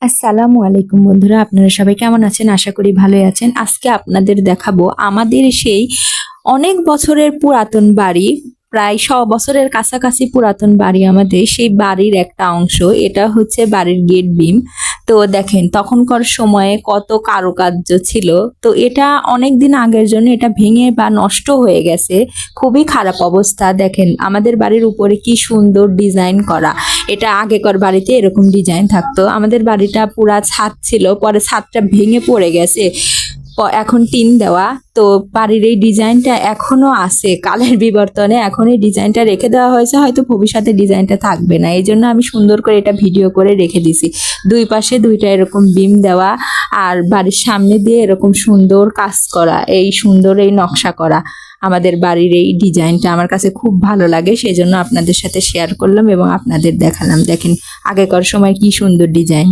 আসসালামু আলাইকুম বন্ধুরা, আপনারা সবাই কেমন আছেন? আশা করি ভালোই আছেন। আজকে আপনাদের দেখাবো আমাদের সেই অনেক বছরের পুরাতন বাড়ি, প্রায় 100 বছরের কাছাকাছি পুরাতন বাড়ি। আমাদের সেই বাড়ির একটা অংশ, এটা হচ্ছে বাড়ির গেট বিম। তো দেখেন তখনকার সময়ে কত কারুকার্য ছিল। তো এটা অনেক দিন আগের জন্য এটা ভেঙে বা নষ্ট হয়ে গেছে, খুবই খারাপ অবস্থা। দেখেন আমাদের বাড়ির উপরে কি সুন্দর ডিজাইন করা। এটা আগেকার বাড়িতে এরকম ডিজাইন থাকতো। আমাদের বাড়িটা পুরা ছাদ ছিল, পরে ছাদটা ভেঙে পড়ে গেছে, এখন টিন দেওয়া। তো বাড়ির এই ডিজাইনটা এখনো আছে, কালের বিবর্তনে এখন এই ডিজাইনটা রেখে দেওয়া হয়েছে, হয়তো ভবিষ্যতে ডিজাইনটা থাকবে না। এই জন্য আমি সুন্দর করে এটা ভিডিও করে রেখে দিছি। দুই পাশে দুইটা এরকম বিম দেওয়া, আর বাড়ির সামনে দিয়ে এরকম সুন্দর কাজ করা, এই সুন্দর এই নকশা করা। আমাদের বাড়ির এই ডিজাইনটা আমার কাছে খুব ভালো লাগে, সেই জন্য আপনাদের সাথে শেয়ার করলাম এবং আপনাদের দেখালাম। দেখেন আগেকার সময় কি সুন্দর ডিজাইন।